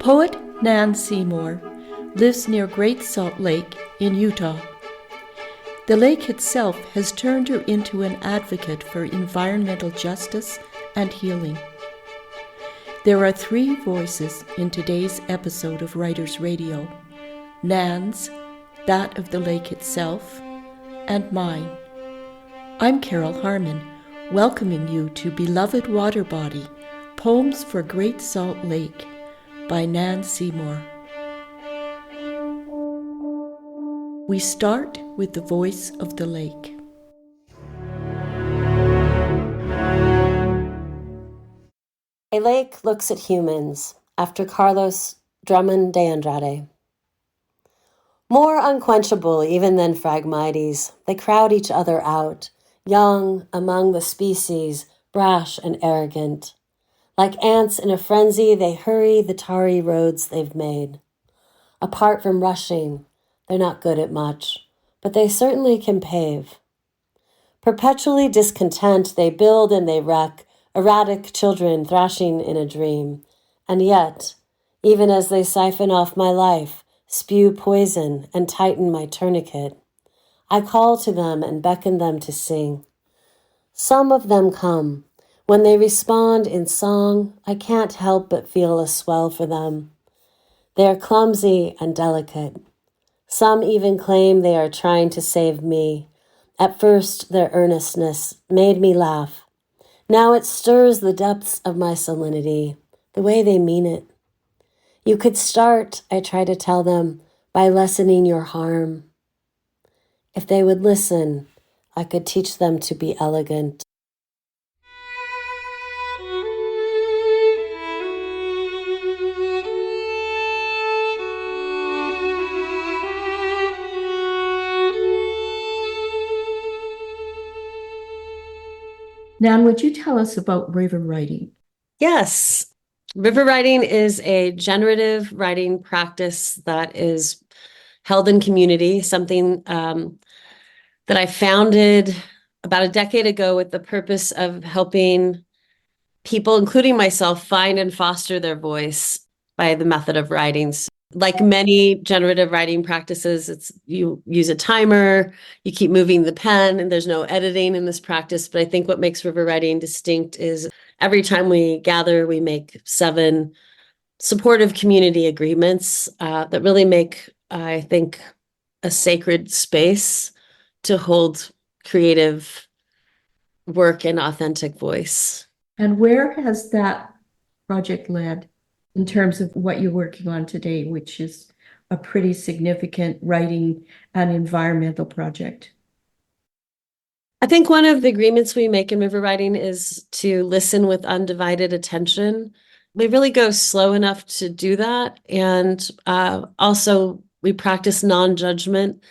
Poet Nan Seymour lives near Great Salt Lake in Utah. The lake itself has turned her into an advocate for environmental justice and healing. There are three voices in today's episode of Writers Radio: Nan's, that of the lake itself, and mine. I'm Carol Harmon, welcoming you to Beloved Water Body, Poems for Great Salt Lake by Nan Seymour. We start with the voice of the lake. A lake looks at humans, after Carlos Drummond de Andrade. More unquenchable even than Phragmites, they crowd each other out, young among the species, brash and arrogant. Like ants in a frenzy, they hurry the tarry roads they've made. Apart from rushing, they're not good at much, but they certainly can pave. Perpetually discontent, they build and they wreck, erratic children thrashing in a dream. And yet, even as they siphon off my life, spew poison, and tighten my tourniquet, I call to them and beckon them to sing. Some of them come. When they respond in song, I can't help but feel a swell for them. They are clumsy and delicate. Some even claim they are trying to save me. At first, their earnestness made me laugh. Now it stirs the depths of my salinity, the way they mean it. You could start, I try to tell them, by lessening your harm. If they would listen, I could teach them to be elegant. Nan, would you tell us about river writing? Yes. River writing is a generative writing practice that is held in community, something that I founded about a decade ago with the purpose of helping people, including myself, find and foster their voice by the method of writing. Like many generative writing practices, it's you use a timer, you keep moving the pen, and there's no editing in this practice. But I think what makes river writing distinct is every time we gather, we make 7 supportive community agreements that really make, I think, a sacred space to hold creative work and authentic voice. And where has that project led in terms of what you're working on today, which is a pretty significant writing and environmental project? I think one of the agreements we make in river writing is to listen with undivided attention. We really go slow enough to do that. And also we practice non-judgment.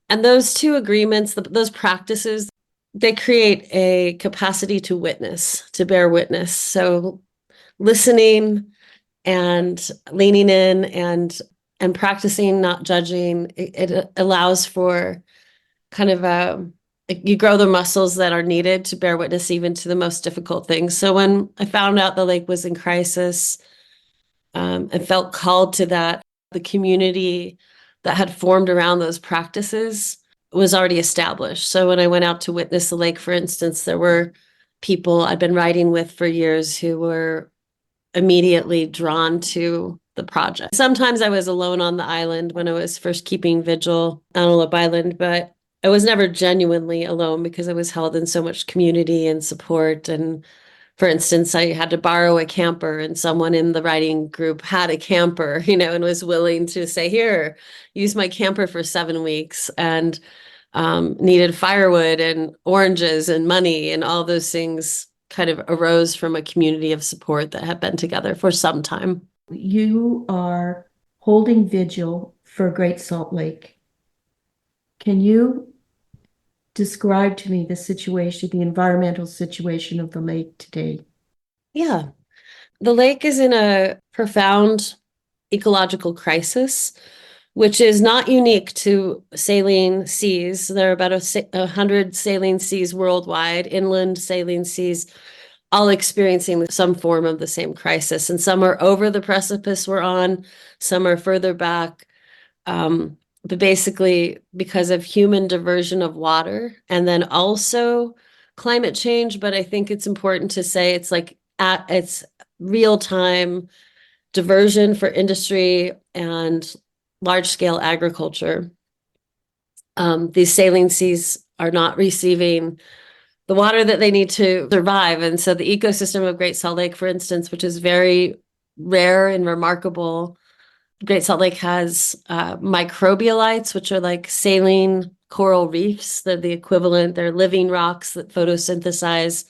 And those two agreements, those practices, they create a capacity to witness, to bear witness. So listening and leaning in and practicing not judging, it allows for kind of you grow the muscles that are needed to bear witness even to the most difficult things. So when I found out the lake was in crisis, I felt called to that. The community that had formed around those practices was already established. So when I went out to witness the lake, for instance, there were people I'd been writing with for years who were immediately drawn to the project. Sometimes I was alone on the island when I was first keeping Vigil on Antelope Island, but I was never genuinely alone because I was held in so much community and support. And for instance, I had to borrow a camper, and someone in the writing group had a camper, and was willing to say, here, use my camper for 7 weeks, and needed firewood and oranges and money, and all those things kind of arose from a community of support that had been together for some time. You are holding vigil for Great Salt Lake. Can you describe to me the situation, the environmental situation of the lake today? Yeah. The lake is in a profound ecological crisis, which is not unique to saline seas. There are about 100 saline seas worldwide, inland saline seas. all experiencing some form of the same crisis. And some are over the precipice we're on, some are further back. But basically, because of human diversion of water and then also climate change. But I think it's important to say it's like it's real time diversion for industry and large scale agriculture. These saline seas are not receiving the water that they need to survive. And so the ecosystem of Great Salt Lake, for instance, which is very rare and remarkable, Great Salt Lake has microbialites, which are like saline coral reefs. They're the equivalent. They're living rocks that photosynthesize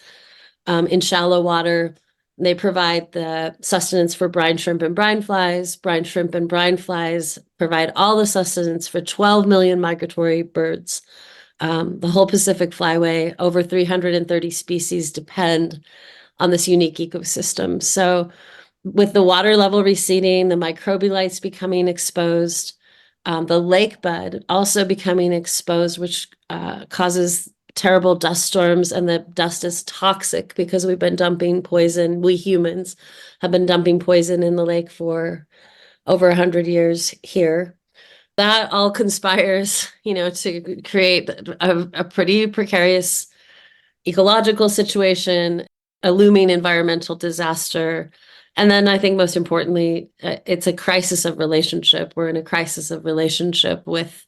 in shallow water. They provide the sustenance for brine shrimp and brine flies. Brine shrimp and brine flies provide all the sustenance for 12 million migratory birds. The whole Pacific Flyway, over 330 species depend on this unique ecosystem. So with the water level receding, the microbialites becoming exposed, the lake bed also becoming exposed, which causes terrible dust storms, and the dust is toxic because we've been dumping poison. We humans have been dumping poison in the lake for over 100 years here. That all conspires, to create a pretty precarious ecological situation, a looming environmental disaster. And then I think most importantly, it's a crisis of relationship. We're in a crisis of relationship with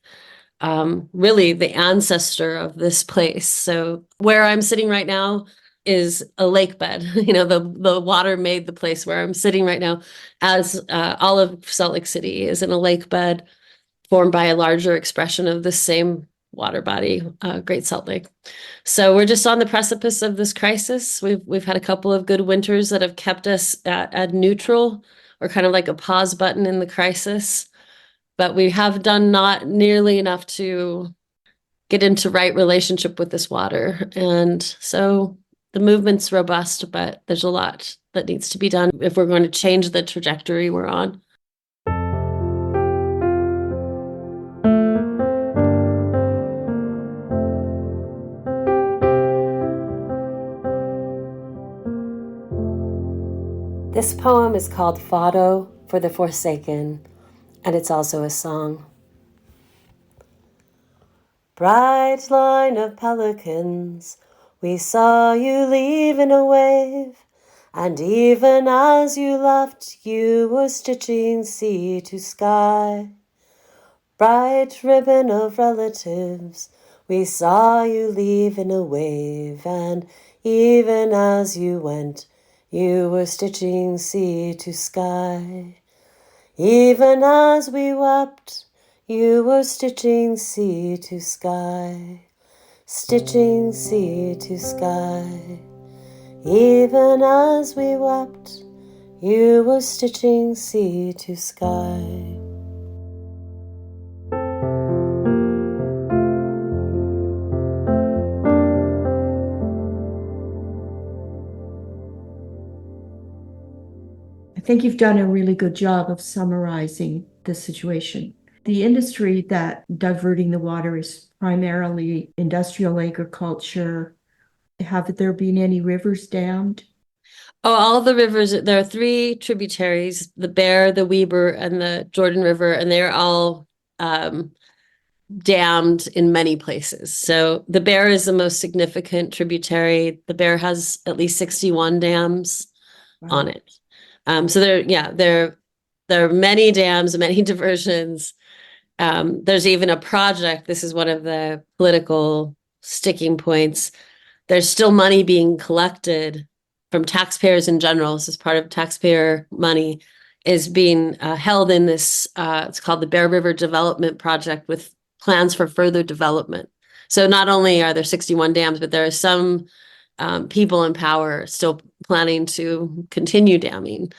really the ancestor of this place. So where I'm sitting right now is a lake bed. The water made the place where I'm sitting right now, as all of Salt Lake City is in a lake bed formed by a larger expression of the same water body, Great Salt Lake. So we're just on the precipice of this crisis. We've had a couple of good winters that have kept us at neutral, or kind of like a pause button in the crisis. But we have done not nearly enough to get into right relationship with this water. And so the movement's robust, but there's a lot that needs to be done if we're going to change the trajectory we're on. This poem is called Fado for the Forsaken, and it's also a song. Bright line of pelicans, we saw you leave in a wave, and even as you left, you were stitching sea to sky. Bright ribbon of relatives, we saw you leave in a wave, and even as you went, you were stitching sea to sky. Even as we wept, you were stitching sea to sky. Stitching sea to sky. Even as we wept, you were stitching sea to sky. I think you've done a really good job of summarizing the situation. The industry that diverting the water is primarily industrial agriculture. Have there been any rivers dammed? Oh, all the rivers, there are 3 tributaries, the Bear, the Weber, and the Jordan River, and they're all dammed in many places. So the Bear is the most significant tributary. The Bear has at least 61 dams on it. So there are many dams, many diversions. There's even a project. This is one of the political sticking points. There's still money being collected from taxpayers in general. This is part of taxpayer money, is being held in this, it's called the Bear River Development Project, with plans for further development. So not only are there 61 dams, but there are some people in power still planning to continue damming.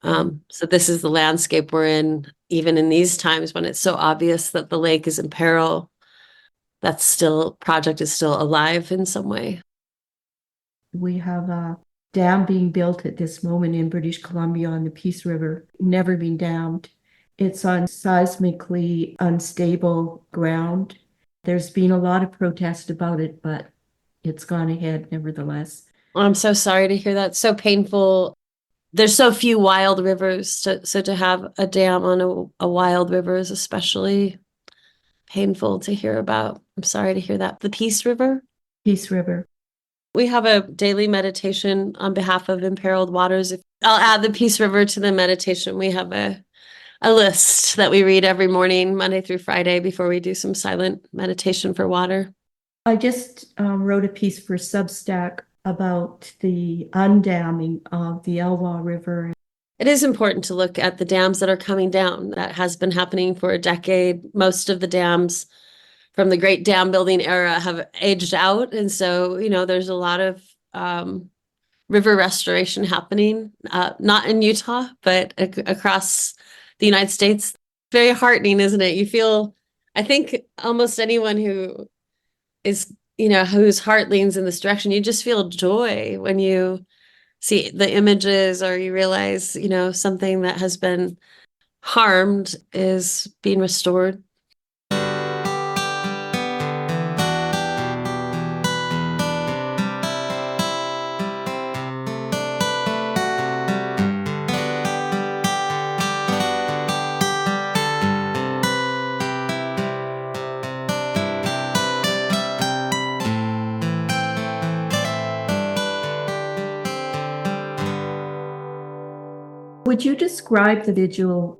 So this is the landscape we're in, even in these times when it's so obvious that the lake is in peril. That project is still alive in some way. We have a dam being built at this moment in British Columbia on the Peace River, never been dammed. It's on seismically unstable ground. There's been a lot of protest about it, but it's gone ahead nevertheless. I'm so sorry to hear that. So painful. There's so few wild rivers, so to have a dam on a wild river is especially painful to hear about. I'm sorry to hear that. The Peace River? Peace River. We have a daily meditation on behalf of imperiled waters. I'll add the Peace River to the meditation. We have a list that we read every morning, Monday through Friday, before we do some silent meditation for water. I just wrote a piece for Substack about the undamming of the Elwha River. It is important to look at the dams that are coming down. That has been happening for a decade. Most of the dams from the great dam building era have aged out. And so, there's a lot of river restoration happening, not in Utah, but across the United States. Very heartening, isn't it? You feel, I think almost anyone who is, whose heart leans in this direction, you just feel joy when you see the images or you realize, something that has been harmed is being restored. Would you describe the vigil?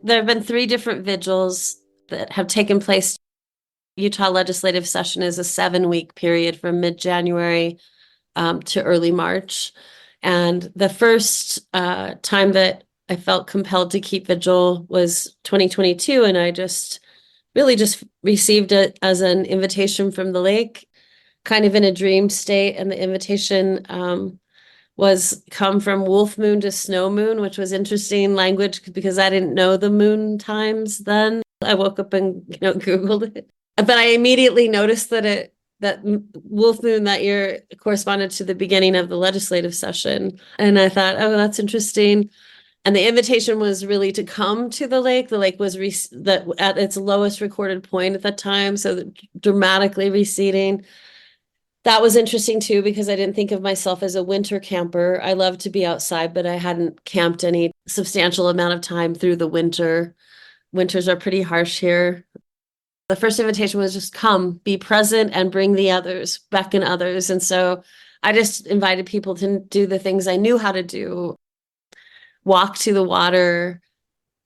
There have been 3 different vigils that have taken place. Utah legislative session is a 7-week period from mid-January to early March. And the first time that I felt compelled to keep vigil was 2022. And I just received it as an invitation from the lake, kind of in a dream state. And the invitation was come from wolf moon to snow moon, which was interesting language because I didn't know the moon times then. I woke up and Googled it. But I immediately noticed that wolf moon that year corresponded to the beginning of the legislative session. And I thought, oh, that's interesting. And the invitation was really to come to the lake. The lake was at its lowest recorded point at that time, so dramatically receding. That was interesting too, because I didn't think of myself as a winter camper. I love to be outside, but I hadn't camped any substantial amount of time through the winter. Winters are pretty harsh here. The first invitation was just come, be present, and bring the others, beckon others. And so I just invited people to do the things I knew how to do. Walk to the water,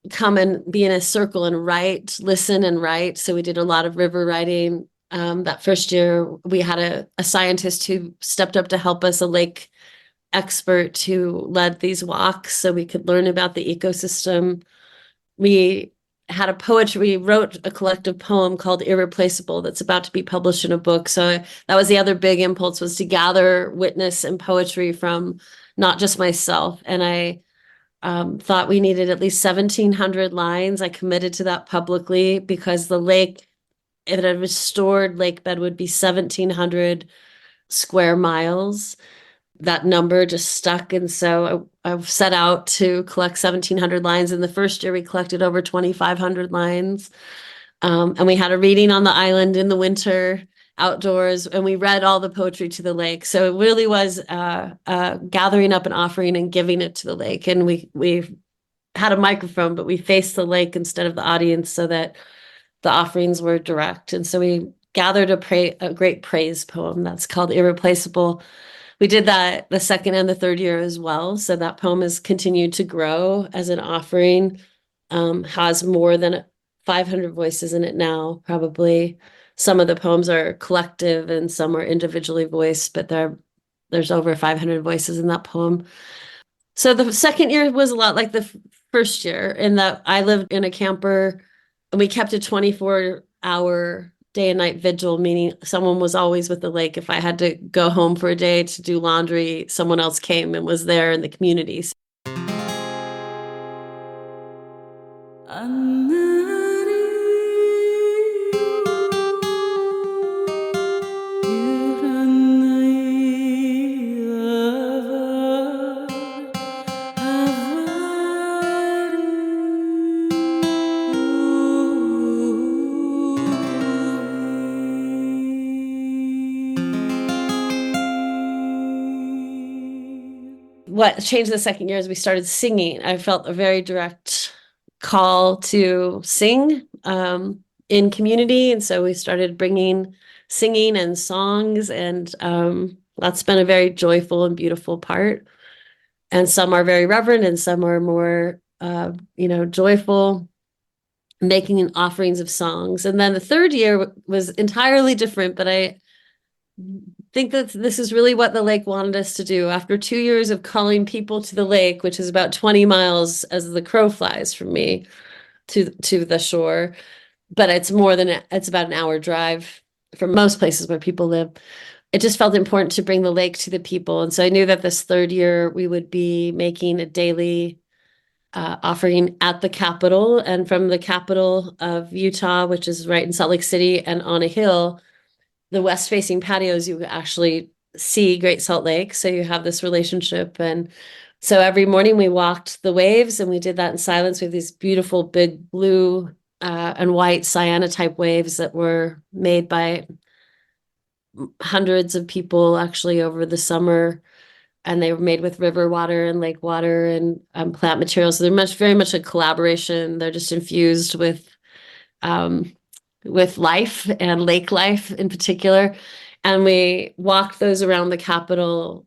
come and be in a circle and write, listen and write. So we did a lot of river writing. That first year, we had a scientist who stepped up to help us, a lake expert who led these walks so we could learn about the ecosystem. We wrote a collective poem called Irreplaceable that's about to be published in a book. So that was the other big impulse, was to gather witness and poetry from not just myself. And I thought we needed at least 1,700 lines. I committed to that publicly because the lake, if a restored lake bed would be 1,700 square miles. That number just stuck. And so I set out to collect 1,700 lines. In the first year, we collected over 2,500 lines. And we had a reading on the island in the winter outdoors, and we read all the poetry to the lake. So it really was gathering up an offering and giving it to the lake. And we had a microphone, but we faced the lake instead of the audience so that the offerings were direct. And so we gathered a great praise poem that's called Irreplaceable. We did that the second and the third year as well. So that poem has continued to grow as an offering, has more than 500 voices in it now, probably. Some of the poems are collective and some are individually voiced, but there's over 500 voices in that poem. So the second year was a lot like the first year, in that I lived in a camper and we kept a 24-hour day and night vigil, meaning someone was always with the lake. If I had to go home for a day to do laundry, someone else came and was there in the community. what changed the second year is we started singing. I felt a very direct call to sing in community. And so we started bringing singing and songs, and that's been a very joyful and beautiful part. And some are very reverent and some are more, joyful, making offerings of songs. And then the third year was entirely different, but I think that this is really what the lake wanted us to do. After 2 years of calling people to the lake, which is about 20 miles as the crow flies from me to the shore, but it's about an hour drive from most places where people live. It just felt important to bring the lake to the people. And so I knew that this third year we would be making a daily offering at the Capitol, and from the capital of Utah, which is right in Salt Lake City and on a hill, the west facing patios, you actually see Great Salt Lake. So you have this relationship. And so every morning we walked the waves, and we did that in silence. We have these beautiful big blue and white cyanotype waves that were made by hundreds of people actually over the summer. And they were made with river water and lake water and plant materials. So they're very much a collaboration. They're just infused with life and lake life in particular. And we walked those around the Capitol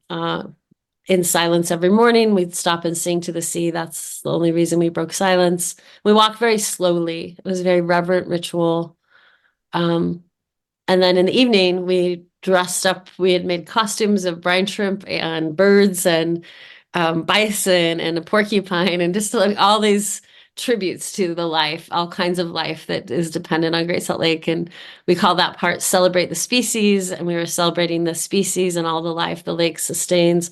in silence every morning. We'd stop and sing to the sea. That's the only reason we broke silence. We walked very slowly. It was a very reverent ritual. And then in the evening, we dressed up. We had made costumes of brine shrimp and birds and bison and a porcupine, and just like all these tributes to the life, all kinds of life that is dependent on Great Salt Lake. And we call that part Celebrate the Species. And we were celebrating the species and all the life the lake sustains.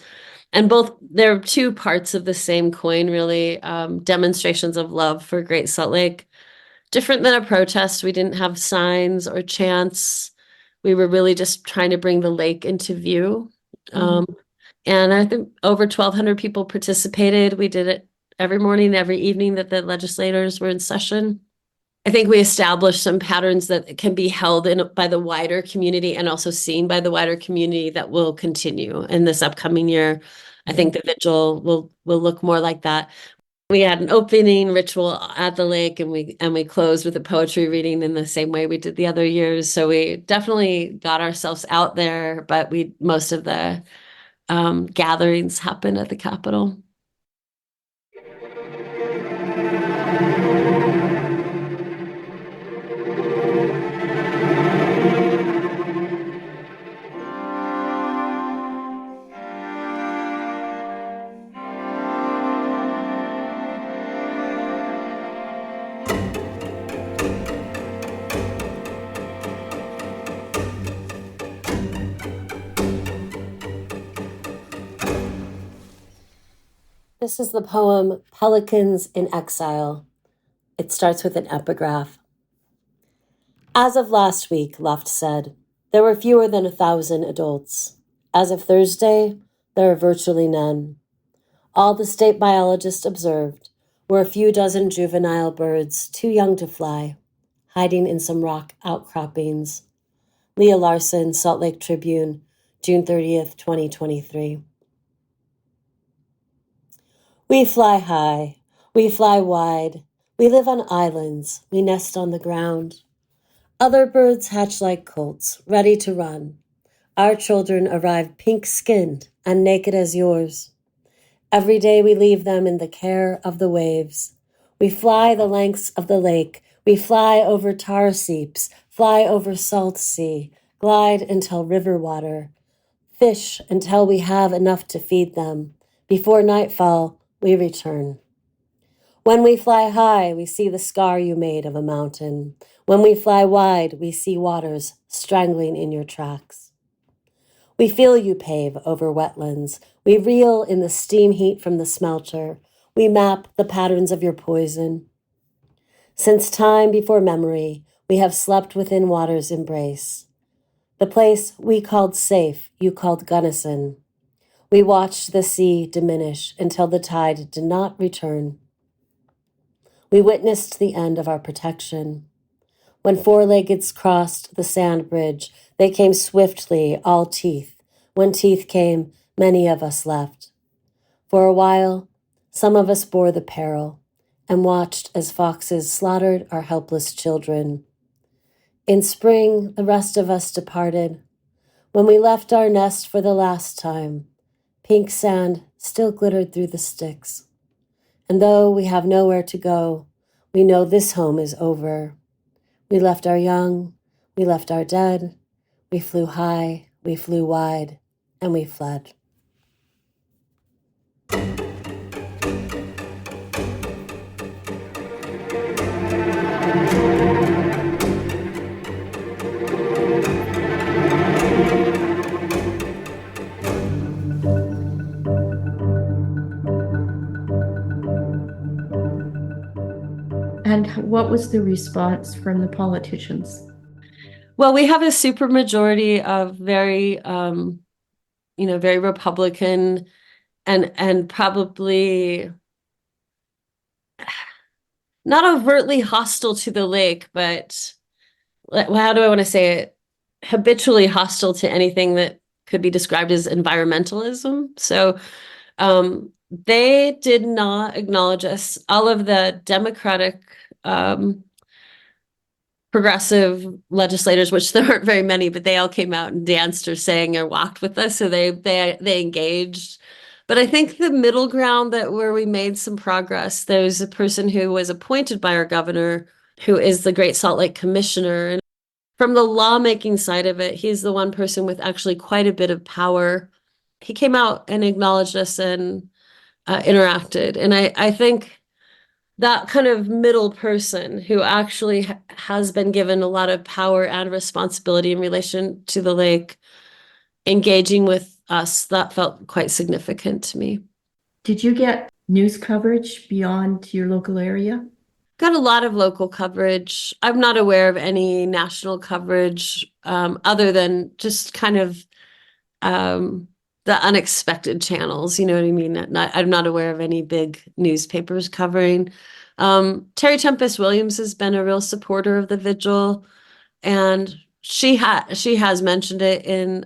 And they're two parts of the same coin, really, demonstrations of love for Great Salt Lake. Different than a protest. We didn't have signs or chants. We were really just trying to bring the lake into view. And I think over 1,200 people participated. We did it every morning, every evening that the legislators were in session. I think we established some patterns that can be held by the wider community and also seen by the wider community that will continue in this upcoming year. I think the Vigil will look more like that. We had an opening ritual at the lake, and we closed with a poetry reading in the same way we did the other years. So we definitely got ourselves out there, but most of the gatherings happen at the Capitol. This is the poem Pelicans in Exile. It starts with an epigraph. As of last week, Luft said, there were fewer than 1,000 adults. As of Thursday, there are virtually none. All the state biologist observed were a few dozen juvenile birds too young to fly, hiding in some rock outcroppings. Leah Larson, Salt Lake Tribune, June 30th, 2023. We fly high, we fly wide, we live on islands, we nest on the ground. Other birds hatch like colts, ready to run. Our children arrive pink-skinned and naked as yours. Every day we leave them in the care of the waves. We fly the lengths of the lake, we fly over tar seeps, fly over salt sea, glide until river water, fish until we have enough to feed them. Before nightfall, we return. When we fly high, we see the scar you made of a mountain. When we fly wide, we see waters strangling in your tracks. We feel you pave over wetlands. We reel in the steam heat from the smelter. We map the patterns of your poison. Since time before memory, we have slept within water's embrace. The place we called safe, you called Gunnison. We watched the sea diminish until the tide did not return. We witnessed the end of our protection. When four-leggeds crossed the sand bridge, they came swiftly, all teeth. When teeth came, many of us left. For a while, some of us bore the peril and watched as foxes slaughtered our helpless children. In spring, the rest of us departed. When we left our nest for the last time, pink sand still glittered through the sticks. And though we have nowhere to go, we know this home is over. We left our young, we left our dead, we flew high, we flew wide, and we fled. And what was the response from the politicians? Well, we have a supermajority of very, very Republican and probably not overtly hostile to the lake, but how do I want to say it? Habitually hostile to anything that could be described as environmentalism. So they did not acknowledge us. All of the Democratic progressive legislators, which there aren't very many, but they all came out and danced or sang or walked with us. So they engaged. But I think the middle ground where we made some progress, there's a person who was appointed by our governor, who is the Great Salt Lake Commissioner. And from the lawmaking side of it, he's the one person with actually quite a bit of power. He came out and acknowledged us and interacted. And I think that kind of middle person who actually has been given a lot of power and responsibility in relation to the lake, engaging with us, that felt quite significant to me. Did you get news coverage beyond your local area? Got a lot of local coverage. I'm not aware of any national coverage other than just kind of the unexpected channels, you know what I mean? I'm not aware of any big newspapers covering. Terry Tempest Williams has been a real supporter of the Vigil, and she has mentioned it in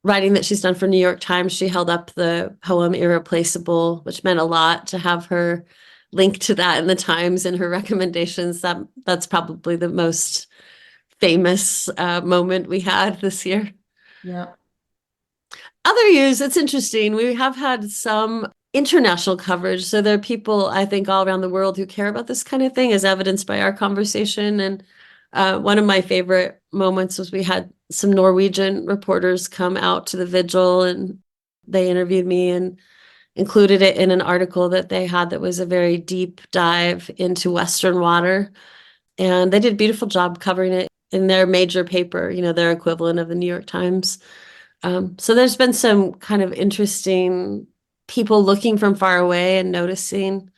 writing that she's done for New York Times. She held up the poem Irreplaceable, which meant a lot to have her link to that in the Times in her recommendations. That's probably the most famous moment we had this year. Yeah. Other years, it's interesting. We have had some international coverage. So there are people, I think, all around the world who care about this kind of thing, as evidenced by our conversation. And one of my favorite moments was we had some Norwegian reporters come out to the Vigil, and they interviewed me and included it in an article that they had that was a very deep dive into Western water. And they did a beautiful job covering it in their major paper, their equivalent of the New York Times. So there's been some kind of interesting people looking from far away and noticing.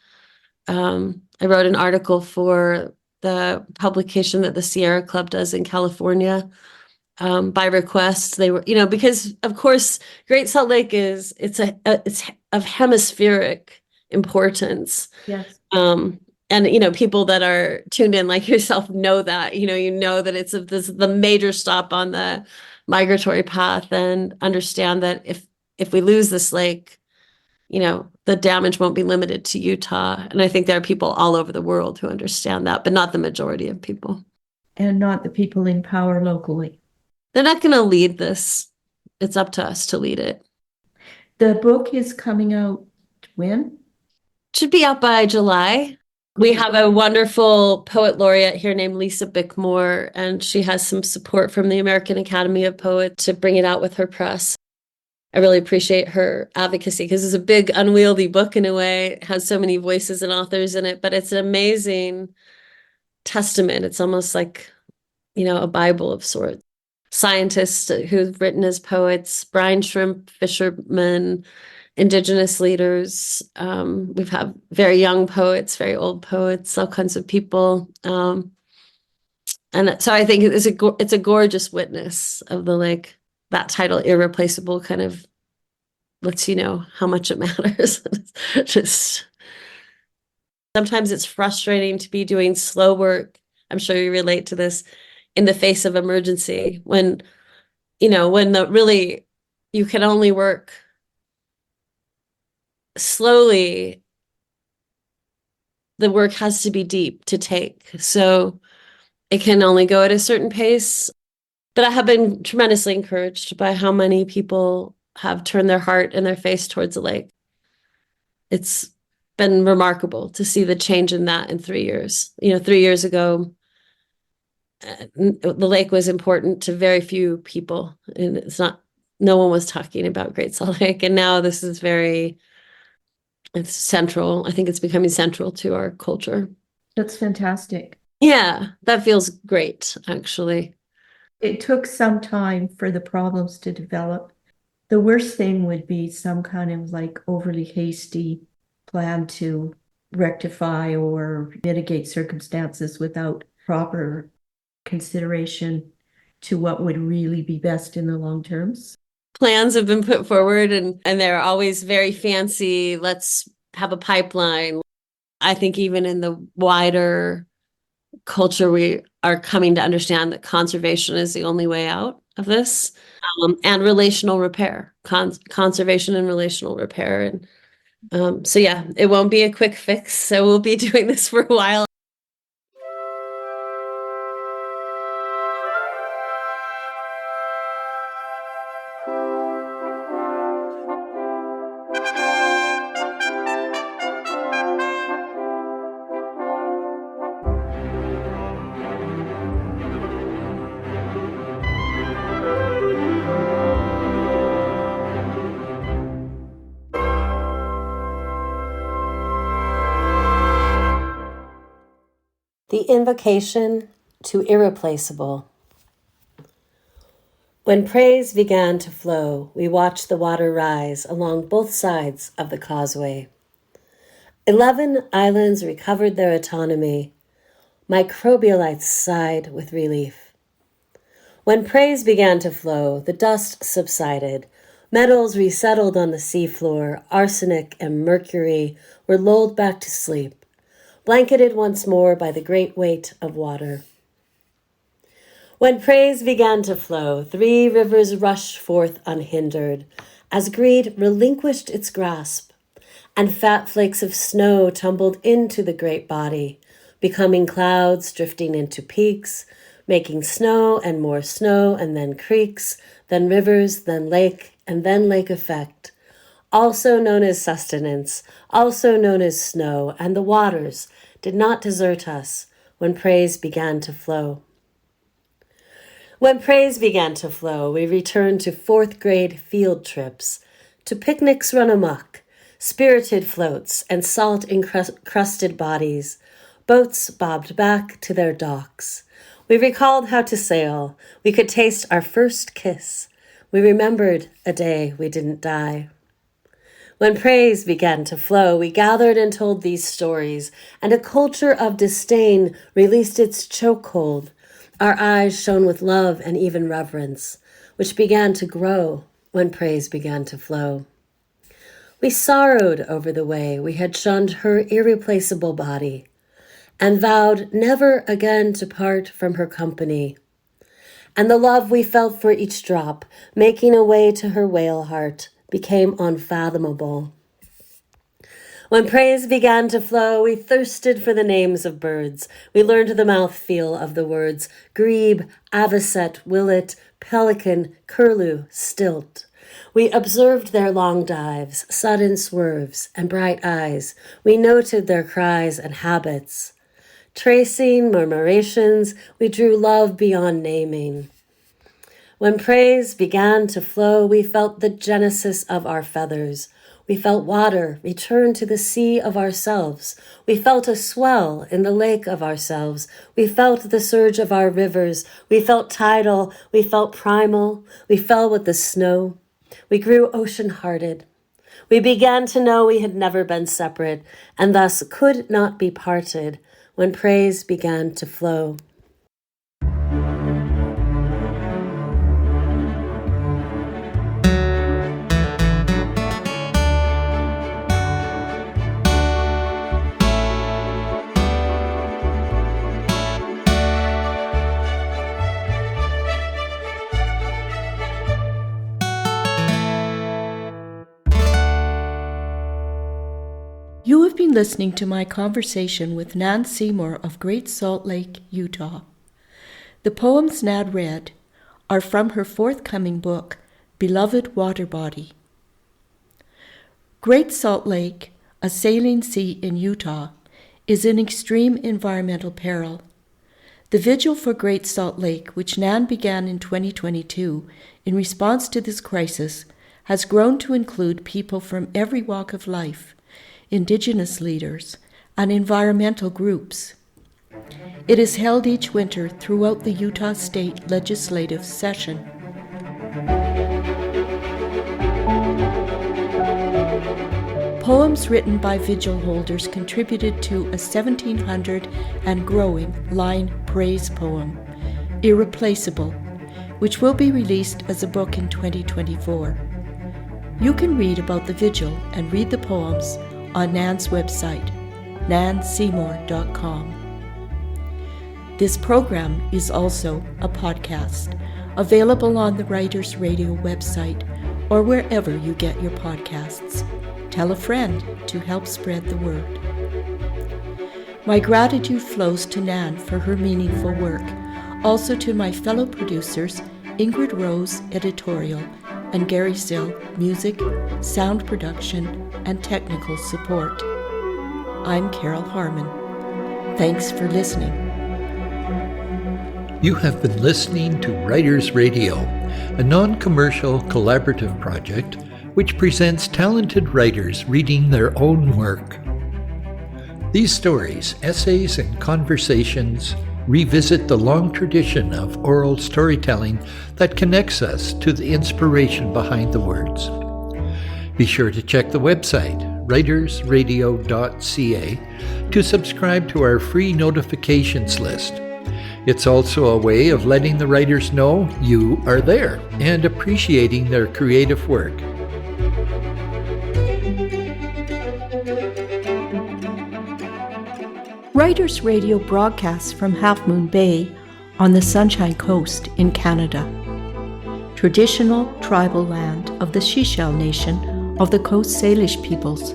I wrote an article for the publication that the Sierra Club does in California by request. They were, because of course, Great Salt Lake it's of hemispheric importance. Yes. And people that are tuned in like yourself know that, that this is the major stop on the migratory path, and understand that if we lose this lake, the damage won't be limited to Utah. And I think there are people all over the world who understand that, but not the majority of people. And not the people in power locally. They're not going to lead this. It's up to us to lead it. The book is coming out when? Should be out by July. We have a wonderful poet laureate here named Lisa Bickmore, and she has some support from the American Academy of Poets to bring it out with her press. I really appreciate her advocacy because it's a big, unwieldy book in a way. It has so many voices and authors in it, but it's an amazing testament. It's almost like, a Bible of sorts. Scientists who've written as poets, brine shrimp fishermen, Indigenous leaders. We've had very young poets, very old poets, all kinds of people. And so I think it's a gorgeous witness of the lake. That title, Irreplaceable, kind of lets you know how much it matters. Just sometimes it's frustrating to be doing slow work. I'm sure you relate to this in the face of emergency when you can only work slowly the work has to be deep to take. So it can only go at a certain pace. But I have been tremendously encouraged by how many people have turned their heart and their face towards the lake. It's been remarkable to see the change in that in 3 years. 3 years ago, the lake was important to very few people, and no one was talking about Great Salt Lake. And now this is it's central. I think it's becoming central to our culture. That's fantastic. Yeah, that feels great, actually. It took some time for the problems to develop. The worst thing would be some kind of like overly hasty plan to rectify or mitigate circumstances without proper consideration to what would really be best in the long terms. Plans have been put forward and they're always very fancy. Let's have a pipeline. I think even in the wider culture, we are coming to understand that conservation is the only way out of this, and relational repair, conservation and relational repair. And so, yeah, it won't be a quick fix. So we'll be doing this for a while. The invocation to irreplaceable. When praise began to flow, we watched the water rise along both sides of the causeway. 11 islands recovered their autonomy. Microbialites sighed with relief. When praise began to flow, the dust subsided. Metals resettled on the seafloor. Arsenic and mercury were lulled back to sleep, blanketed once more by the great weight of water. When praise began to flow, 3 rivers rushed forth unhindered, as greed relinquished its grasp, and fat flakes of snow tumbled into the great body, becoming clouds, drifting into peaks, making snow, and then creeks, then rivers, then lake, and then lake effect, also known as sustenance, also known as snow, and the waters did not desert us when praise began to flow. When praise began to flow, we returned to 4th grade field trips, to picnics run amok, spirited floats, and salt-encrusted bodies. Boats bobbed back to their docks. We recalled how to sail. We could taste our first kiss. We remembered a day we didn't die. When praise began to flow, we gathered and told these stories, and a culture of disdain released its chokehold. Our eyes shone with love and even reverence, which began to grow when praise began to flow. We sorrowed over the way we had shunned her irreplaceable body, and vowed never again to part from her company. And the love we felt for each drop, making a way to her whale heart, became unfathomable. When praise began to flow, we thirsted for the names of birds. We learned the mouthfeel of the words grebe, avocet, willet, pelican, curlew, stilt. We observed their long dives, sudden swerves, and bright eyes. We noted their cries and habits. Tracing murmurations, we drew love beyond naming. When praise began to flow, we felt the genesis of our feathers. We felt water return to the sea of ourselves. We felt a swell in the lake of ourselves. We felt the surge of our rivers. We felt tidal. We felt primal. We fell with the snow. We grew ocean-hearted. We began to know we had never been separate, and thus could not be parted when praise began to flow. You have been listening to my conversation with Nan Seymour of Great Salt Lake, Utah. The poems Nan read are from her forthcoming book, Beloved Water Body. Great Salt Lake, a saline sea in Utah, is in extreme environmental peril. The Vigil for Great Salt Lake, which Nan began in 2022 in response to this crisis, has grown to include people from every walk of life, Indigenous leaders, and environmental groups. It is held each winter throughout the Utah State Legislative Session. Poems written by Vigil holders contributed to a 1700 and growing line praise poem, Irreplaceable, which will be released as a book in 2024. You can read about the Vigil and read the poems on Nan's website, nanseymour.com. This program is also a podcast, available on the Writers Radio website or wherever you get your podcasts. Tell a friend to help spread the word. My gratitude flows to Nan for her meaningful work, also to my fellow producers, Ingrid Rose, editorial, and Gary Sill, music, sound production, and technical support. I'm Carol Harmon. Thanks for listening. You have been listening to Writers Radio, a non-commercial collaborative project which presents talented writers reading their own work. These stories, essays, and conversations revisit the long tradition of oral storytelling that connects us to the inspiration behind the words. Be sure to check the website, writersradio.ca, to subscribe to our free notifications list. It's also a way of letting the writers know you are there and appreciating their creative work. Writers Radio broadcasts from Half Moon Bay on the Sunshine Coast in Canada, traditional tribal land of the Sechelt Nation of the Coast Salish peoples.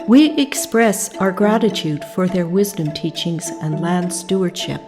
We express our gratitude for their wisdom teachings and land stewardship.